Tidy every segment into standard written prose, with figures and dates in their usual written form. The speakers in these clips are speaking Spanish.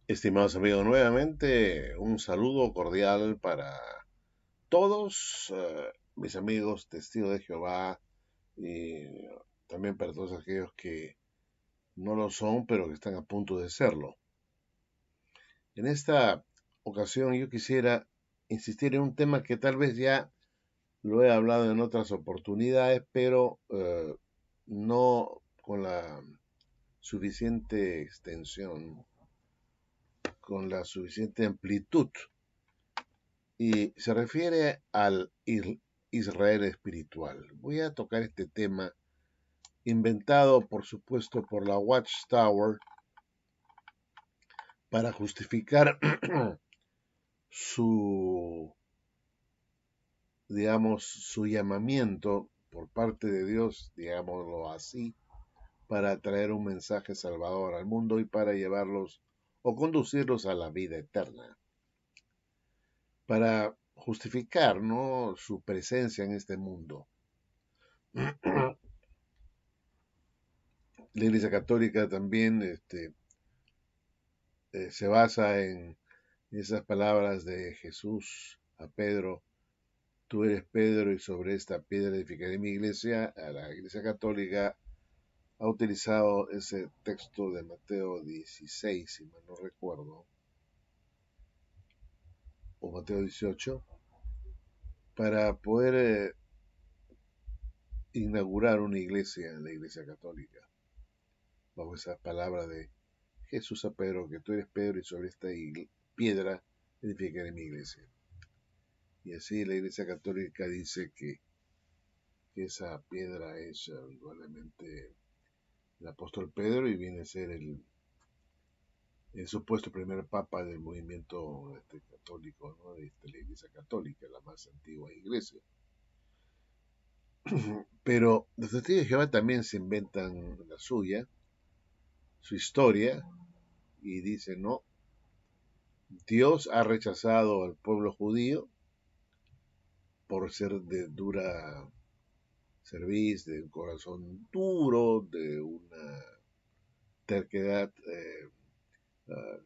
Estimados amigos, nuevamente un saludo cordial para todos mis amigos testigos de Jehová y también para todos aquellos que no lo son, pero que están a punto de serlo. En esta ocasión yo quisiera insistir en un tema que tal vez ya lo he hablado en otras oportunidades, pero no con la suficiente extensión, con la suficiente amplitud y se refiere al Israel espiritual. Voy a tocar este tema inventado, por supuesto, por la Watchtower para justificar su, digamos, su llamamiento por parte de Dios, digámoslo así, para traer un mensaje salvador al mundo y para llevarlos o conducirlos a la vida eterna. Para justificar, ¿no?, su presencia en este mundo. La Iglesia Católica también se basa en esas palabras de Jesús a Pedro: tú eres Pedro y sobre esta piedra edificaré mi iglesia. A la Iglesia Católica ha utilizado ese texto de Mateo 16, si mal no recuerdo, o Mateo 18, para poder inaugurar una iglesia en la Iglesia Católica, bajo esa palabra de Jesús a Pedro, que tú eres Pedro y sobre esta piedra edificaré mi iglesia. Y así la Iglesia Católica dice que esa piedra es probablemente el apóstol Pedro y viene a ser el supuesto primer papa del movimiento católico, ¿no?, de la Iglesia Católica, la más antigua iglesia. Pero los testigos de Jehová también se inventan la suya, su historia, y dicen: no, Dios ha rechazado al pueblo judío por ser de dura cerviz, de un corazón duro, de una terquedad, uh,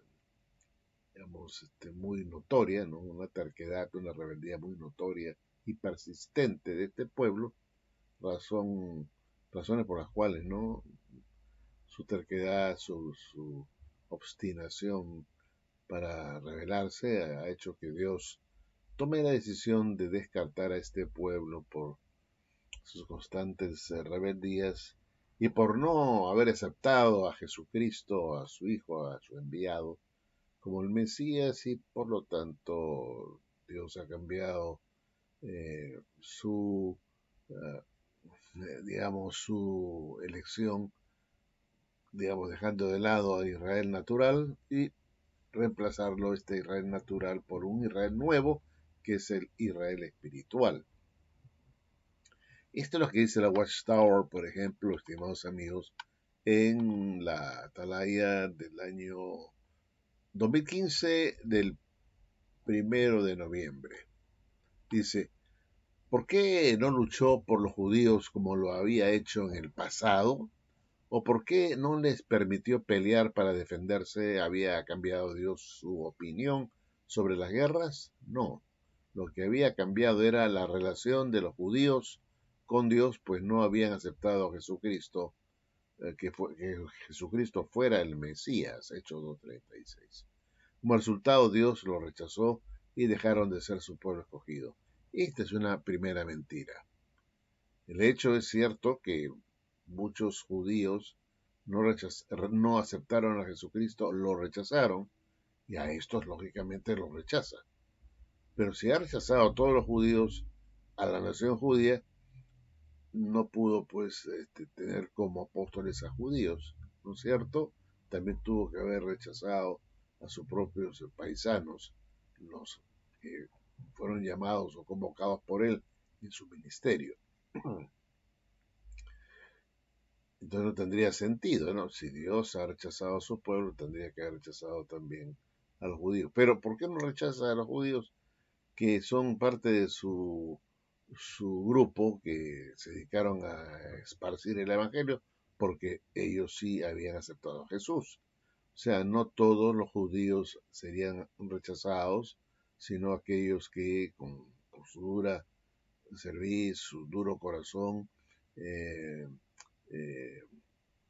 digamos, muy notoria, ¿no? Una terquedad, una rebeldía muy notoria y persistente de este pueblo, razones por las cuales, ¿no?, su terquedad, su obstinación para rebelarse ha hecho que Dios tome la decisión de descartar a este pueblo por sus constantes rebeldías y por no haber aceptado a Jesucristo, a su Hijo, a su enviado, como el Mesías, y por lo tanto Dios ha cambiado su, digamos, su elección, digamos, dejando de lado a Israel natural y reemplazarlo, este Israel natural, por un Israel nuevo, que es el Israel espiritual. Esto es lo que dice la Watchtower, por ejemplo, estimados amigos, en la atalaya del año 2015, del 1 de noviembre. Dice: ¿por qué no luchó por los judíos como lo había hecho en el pasado? ¿O por qué no les permitió pelear para defenderse? ¿Había cambiado Dios su opinión sobre las guerras? No. Lo que había cambiado era la relación de los judíos con Dios, pues no habían aceptado a Jesucristo, que Jesucristo fuera el Mesías, Hechos 2:36. Como resultado, Dios lo rechazó y dejaron de ser su pueblo escogido. Esta es una primera mentira. El hecho es cierto que muchos judíos no aceptaron a Jesucristo, lo rechazaron, y a estos lógicamente lo rechaza. Pero si ha rechazado a todos los judíos, a la nación judía, no pudo pues tener como apóstoles a judíos, ¿no es cierto? También tuvo que haber rechazado a sus propios paisanos, los que fueron llamados o convocados por él en su ministerio. Entonces no tendría sentido, ¿no? Si Dios ha rechazado a su pueblo, tendría que haber rechazado también a los judíos. Pero ¿por qué no rechaza a los judíos, que son parte de su grupo, que se dedicaron a esparcir el evangelio? Porque ellos sí habían aceptado a Jesús. O sea, no todos los judíos serían rechazados, sino aquellos que con su dura cerviz, su duro corazón, eh, eh,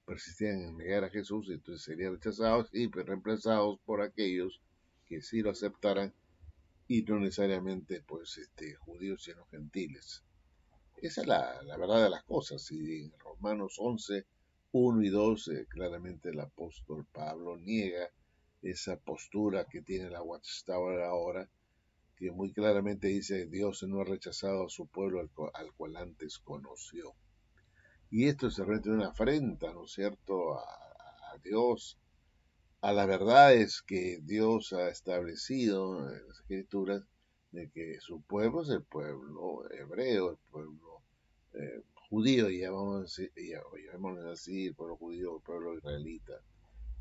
persistían en negar a Jesús, entonces serían rechazados y pues, reemplazados por aquellos que sí lo aceptaran y no necesariamente pues judíos sino gentiles. Esa es la verdad de las cosas. Y en Romanos 11, 1 y 2, claramente el apóstol Pablo niega esa postura que tiene la Watchtower ahora, que muy claramente dice: Dios no ha rechazado a su pueblo al cual antes conoció. Y esto es realmente una afrenta, ¿no es cierto?, a Dios, a las verdades que Dios ha establecido en las Escrituras, de que su pueblo es el pueblo hebreo, el pueblo judío, llamémoslo así, el pueblo judío, el pueblo israelita,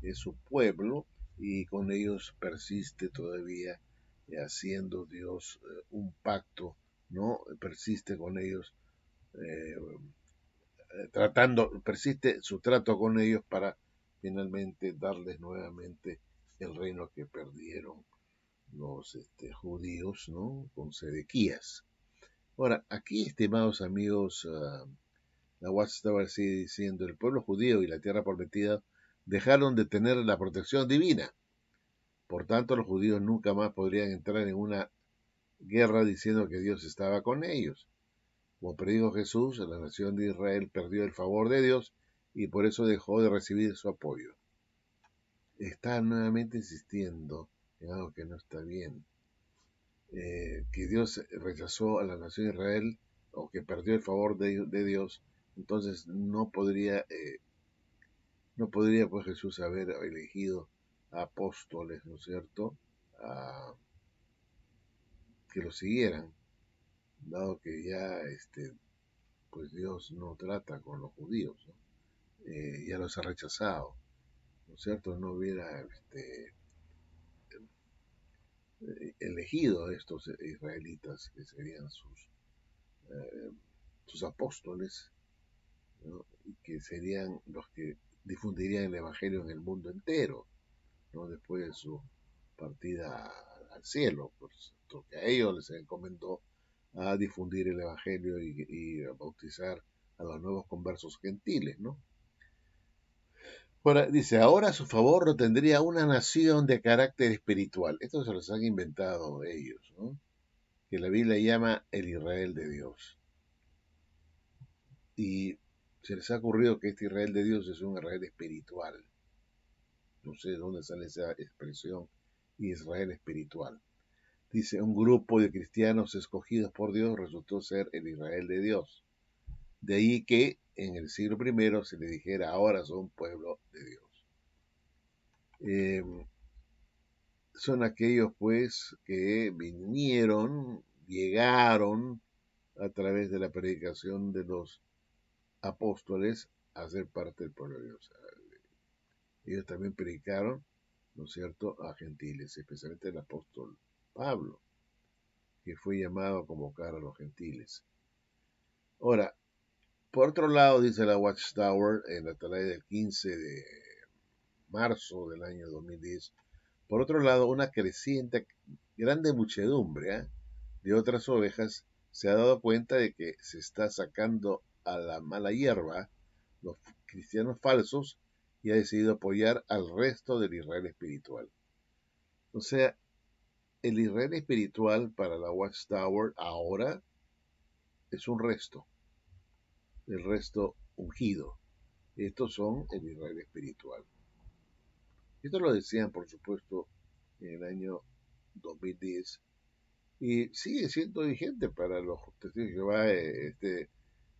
es su pueblo, y con ellos persiste todavía haciendo Dios un pacto, ¿no? Persiste con ellos, eh, persiste su trato con ellos para finalmente darles nuevamente el reino que perdieron los judíos, ¿no? Con Sedequías. Ahora, aquí, estimados amigos, la Watchtower sigue diciendo: el pueblo judío y la tierra prometida dejaron de tener la protección divina. Por tanto, los judíos nunca más podrían entrar en una guerra diciendo que Dios estaba con ellos. Como predijo Jesús, la nación de Israel perdió el favor de Dios y por eso dejó de recibir su apoyo. Está nuevamente insistiendo en algo que no está bien. Que Dios rechazó a la nación de Israel, o que perdió el favor de Dios, entonces no podría pues Jesús haber elegido a apóstoles, ¿no es cierto?, que lo siguieran, dado que ya pues Dios no trata con los judíos, ¿no? Ya los ha rechazado, ¿no es cierto? No hubiera elegido a estos israelitas que serían eh, sus apóstoles, ¿no? Y que serían los que difundirían el Evangelio en el mundo entero, ¿no? Después de su partida al cielo, porque a ellos les encomendó a difundir el Evangelio y a bautizar a los nuevos conversos gentiles, ¿no? Ahora, dice: ahora a su favor lo tendría una nación de carácter espiritual. Esto se los han inventado ellos, ¿no? Que la Biblia llama el Israel de Dios. Y se les ha ocurrido que este Israel de Dios es un Israel espiritual. No sé de dónde sale esa expresión, Israel espiritual. Dice: un grupo de cristianos escogidos por Dios resultó ser el Israel de Dios. De ahí que en el siglo I se le dijera: ahora son pueblo de Dios. Son aquellos pues que llegaron a través de la predicación de los apóstoles a ser parte del pueblo de Dios. Ellos también predicaron, ¿no es cierto?, a gentiles, especialmente el apóstol Pablo, que fue llamado a convocar a los gentiles. Ahora, por otro lado, dice la Watchtower en la atalaya del 15 de marzo del año 2010, por otro lado, una creciente, grande muchedumbre de otras ovejas se ha dado cuenta de que se está sacando a la mala hierba los cristianos falsos, y ha decidido apoyar al resto del Israel espiritual. O sea, el Israel espiritual para la Watchtower ahora es un resto, el resto ungido. Estos son el Israel espiritual. Esto lo decían, por supuesto, en el año 2010, y sigue siendo vigente para los testigos de Jehová. Este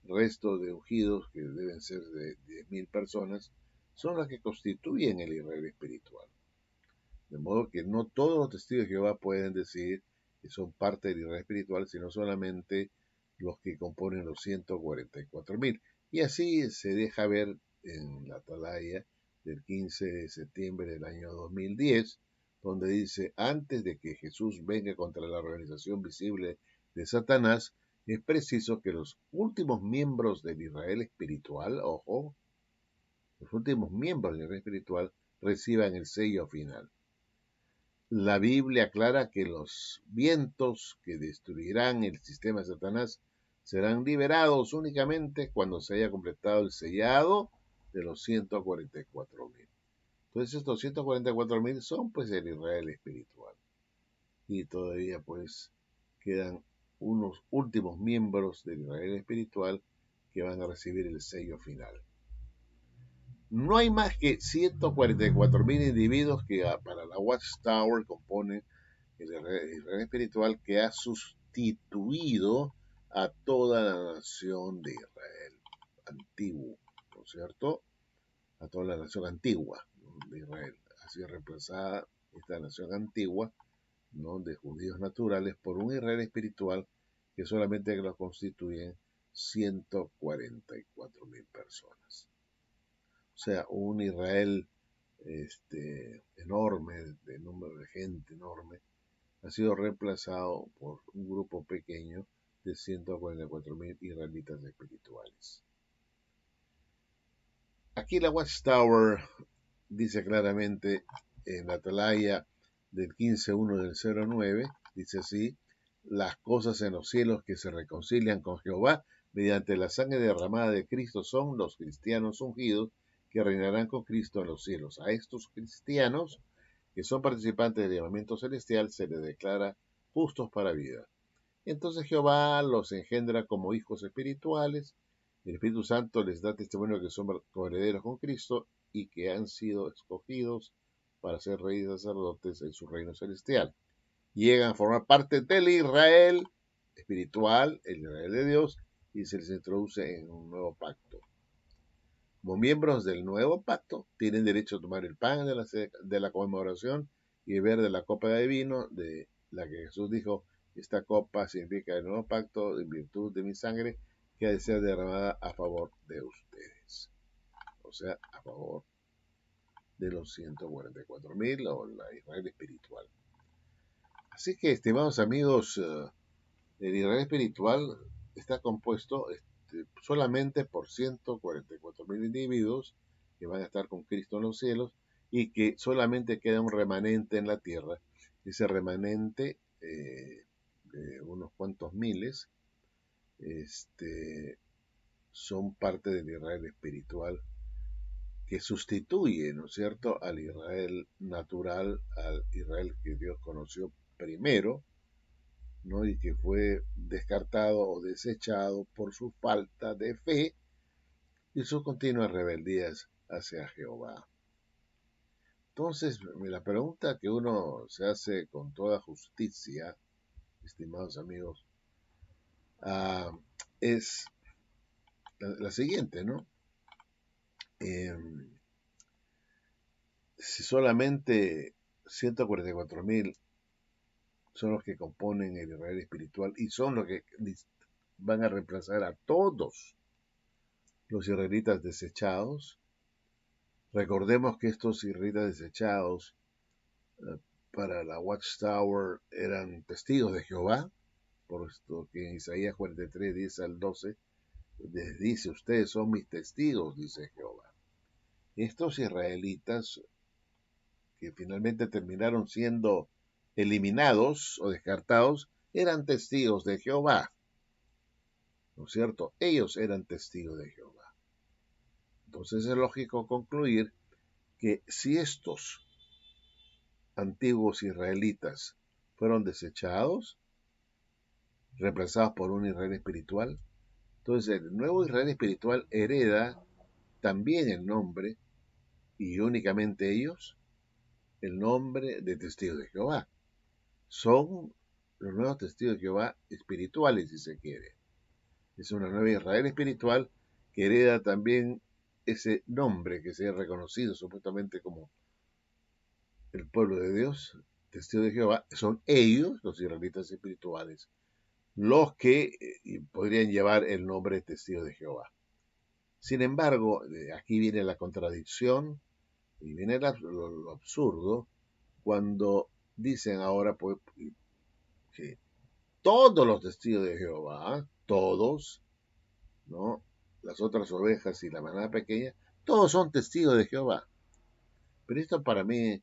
resto de ungidos, que deben ser de 10.000 personas, son las que constituyen el Israel espiritual. De modo que no todos los testigos de Jehová pueden decir que son parte del Israel espiritual, sino solamente los que componen los 144.000. Y así se deja ver en la atalaya del 15 de septiembre del año 2010, donde dice: antes de que Jesús venga contra la organización visible de Satanás, es preciso que los últimos miembros del Israel espiritual, ojo, los últimos miembros del Israel espiritual, reciban el sello final. La Biblia aclara que los vientos que destruirán el sistema de Satanás serán liberados únicamente cuando se haya completado el sellado de los 144.000. Entonces estos 144.000 son pues el Israel espiritual. Y todavía pues quedan unos últimos miembros del Israel espiritual que van a recibir el sello final. No hay más que 144.000 individuos que para la Watchtower componen el Israel espiritual, que ha sustituido a toda la nación de Israel antiguo, ¿no es cierto? A toda la nación antigua, ¿no?, de Israel. Ha sido reemplazada esta nación antigua, ¿no?, de judíos naturales por un Israel espiritual que solamente lo constituyen 144.000 personas. O sea, un Israel enorme, de número de gente enorme, ha sido reemplazado por un grupo pequeño de 144.000 israelitas espirituales. Aquí la Watchtower dice claramente en la atalaya del 15.1 del 09, dice así: las cosas en los cielos que se reconcilian con Jehová mediante la sangre derramada de Cristo son los cristianos ungidos que reinarán con Cristo en los cielos. A estos cristianos que son participantes del llamamiento celestial se les declara justos para vida. Entonces Jehová los engendra como hijos espirituales. El Espíritu Santo les da testimonio que son coherederos con Cristo y que han sido escogidos para ser reyes y sacerdotes en su reino celestial. Llegan a formar parte del Israel espiritual, el Israel de Dios, y se les introduce en un nuevo pacto. Como miembros del nuevo pacto, tienen derecho a tomar el pan de la conmemoración y beber de la copa de vino, de la que Jesús dijo: esta copa significa el nuevo pacto en virtud de mi sangre, que ha de ser derramada a favor de ustedes. O sea, a favor de los 144.000 o la Israel espiritual. Así que, estimados amigos, el Israel espiritual está compuesto solamente por 144.000 individuos que van a estar con Cristo en los cielos, y que solamente queda un remanente en la tierra. Ese remanente, de unos cuantos miles, son parte del Israel espiritual, que sustituye, ¿no es cierto?, al Israel natural, al Israel que Dios conoció primero, ¿no?, y que fue descartado o desechado por su falta de fe y sus continuas rebeldías hacia Jehová. Entonces, la pregunta que uno se hace con toda justicia, estimados amigos, es la siguiente, ¿no? Si solamente 144.000 son los que componen el Israel espiritual y son los que van a reemplazar a todos los israelitas desechados. Recordemos que estos israelitas desechados para la Watchtower eran testigos de Jehová, por esto que en Isaías 43, 10 al 12, les dice: ustedes son mis testigos, dice Jehová. Estos israelitas, que finalmente terminaron siendo eliminados o descartados, eran testigos de Jehová, ¿no es cierto? Ellos eran testigos de Jehová. Entonces es lógico concluir que si estos antiguos israelitas fueron desechados, reemplazados por un Israel espiritual, entonces el nuevo Israel espiritual hereda también el nombre, y únicamente ellos, el nombre de testigos de Jehová. Son los nuevos testigos de Jehová espirituales, si se quiere. Es una nueva Israel espiritual que hereda también ese nombre que se ha reconocido supuestamente como el pueblo de Dios, testigos de Jehová. Son ellos, los israelitas espirituales, los que podrían llevar el nombre de testigos de Jehová. Sin embargo, aquí viene la contradicción y viene lo absurdo cuando dicen ahora pues, que todos los testigos de Jehová, todos, ¿no?, las otras ovejas y la manada pequeña, todos son testigos de Jehová. Pero esto para mí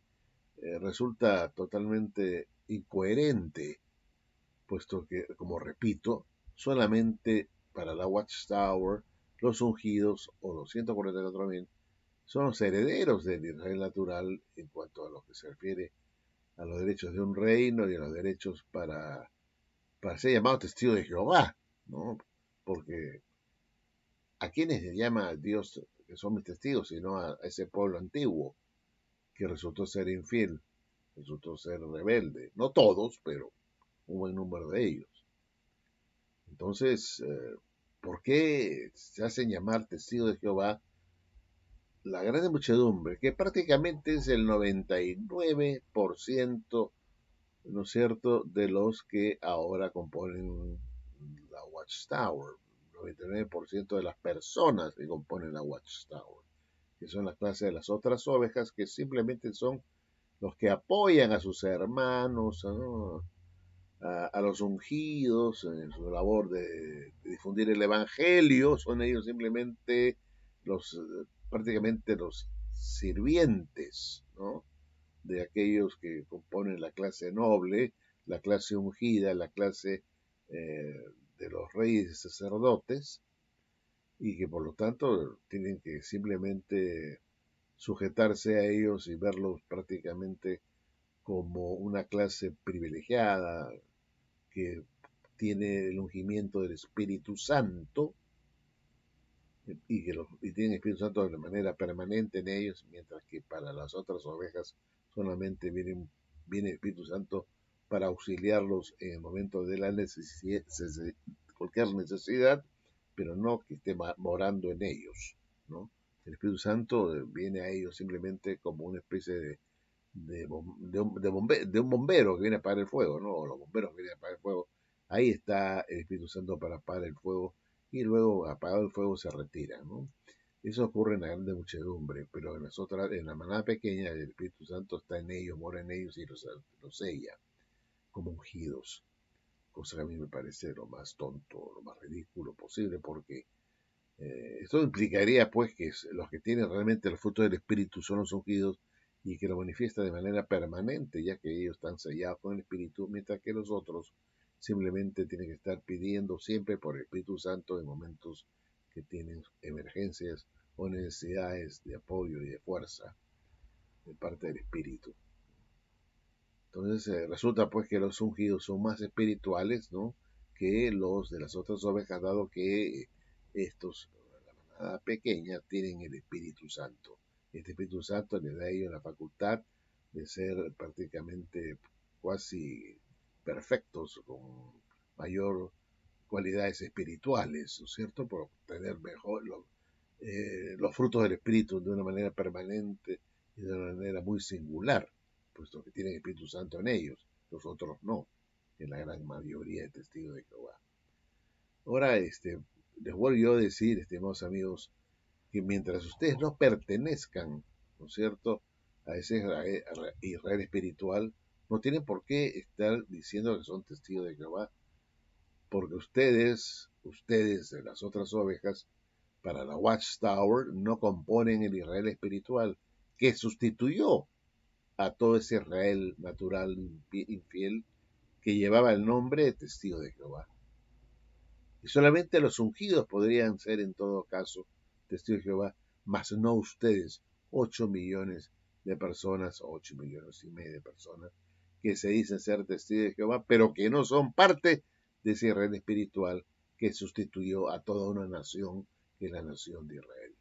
resulta totalmente incoherente, puesto que, como repito, solamente para la Watchtower, los ungidos o los 144.000 son los herederos del Israel natural en cuanto a lo que se refiere a los derechos de un reino y a los derechos para ser llamados testigos de Jehová, ¿no? Porque ¿a quiénes se llama Dios que son mis testigos, sino a ese pueblo antiguo que resultó ser infiel, resultó ser rebelde? No todos, pero un buen número de ellos. Entonces, ¿por qué se hacen llamar testigos de Jehová la gran muchedumbre, que prácticamente es el 99%, ¿no es cierto?, de los que ahora componen la Watchtower, 99% de las personas que componen la Watchtower, que son la clase de las otras ovejas, que simplemente son los que apoyan a sus hermanos, ¿no?, a los ungidos en su labor de difundir el evangelio. Son ellos simplemente los prácticamente los sirvientes, ¿no?, de aquellos que componen la clase noble, la clase ungida, la clase de los reyes y sacerdotes, y que por lo tanto tienen que simplemente sujetarse a ellos y verlos prácticamente como una clase privilegiada que tiene el ungimiento del Espíritu Santo y tienen Espíritu Santo de manera permanente en ellos, mientras que para las otras ovejas solamente viene el Espíritu Santo para auxiliarlos en el momento de la necesidad, cualquier necesidad, pero no que esté morando en ellos, ¿no? El Espíritu Santo viene a ellos simplemente como una especie de un bombero que viene a apagar el fuego, ¿no? O los bomberos que vienen a apagar el fuego. Ahí está el Espíritu Santo para apagar el fuego y luego apagado el fuego se retira, ¿no? Eso ocurre en la grande muchedumbre, pero en las otras, en la manada pequeña, el Espíritu Santo está en ellos, mora en ellos y los sella como ungidos, cosa que a mí me parece lo más tonto, lo más ridículo posible, porque esto implicaría pues que los que tienen realmente el fruto del Espíritu son los ungidos y que lo manifiesta de manera permanente, ya que ellos están sellados con el Espíritu, mientras que los otros simplemente tienen que estar pidiendo siempre por el Espíritu Santo en momentos que tienen emergencias o necesidades de apoyo y de fuerza de parte del Espíritu. Entonces resulta pues que los ungidos son más espirituales, ¿no?, que los de las otras ovejas, dado que estos, la manada pequeña, tienen el Espíritu Santo. Este Espíritu Santo les da a ellos la facultad de ser prácticamente casi perfectos, con mayor cualidades espirituales, ¿no es cierto?, por obtener mejor los frutos del Espíritu de una manera permanente y de una manera muy singular, puesto que tienen Espíritu Santo en ellos, los otros no, en la gran mayoría de testigos de Jehová. Ahora, les voy yo a decir, estimados amigos, que mientras ustedes no pertenezcan, ¿no es cierto?, a ese Israel espiritual, no tienen por qué estar diciendo que son testigos de Jehová, porque ustedes de las otras ovejas, para la Watchtower, no componen el Israel espiritual, que sustituyó a todo ese Israel natural infiel que llevaba el nombre de testigo de Jehová. Y solamente los ungidos podrían ser en todo caso testigos de Jehová, mas no ustedes, 8 millones de personas, 8,5 millones de personas, que se dicen ser testigos de Jehová, pero que no son parte de ese Israel espiritual que sustituyó a toda una nación, que es la nación de Israel,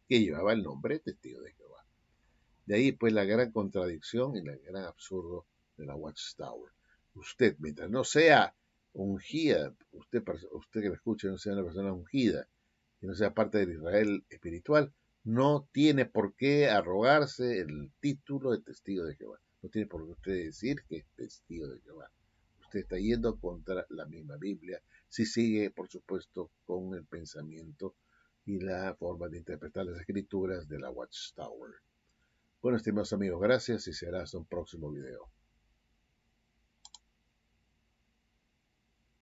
que llevaba el nombre de testigo de Jehová. De ahí pues la gran contradicción y el gran absurdo de la Watchtower. Usted, mientras no sea ungida, usted que me escuche, no sea una persona ungida, que no sea parte del Israel espiritual, no tiene por qué arrogarse el título de testigo de Jehová. No tiene por qué usted decir que es testigo de Jehová. Usted está yendo contra la misma Biblia, si sigue, por supuesto, con el pensamiento y la forma de interpretar las escrituras de la Watchtower. Bueno, estimados amigos, gracias y será hasta un próximo video.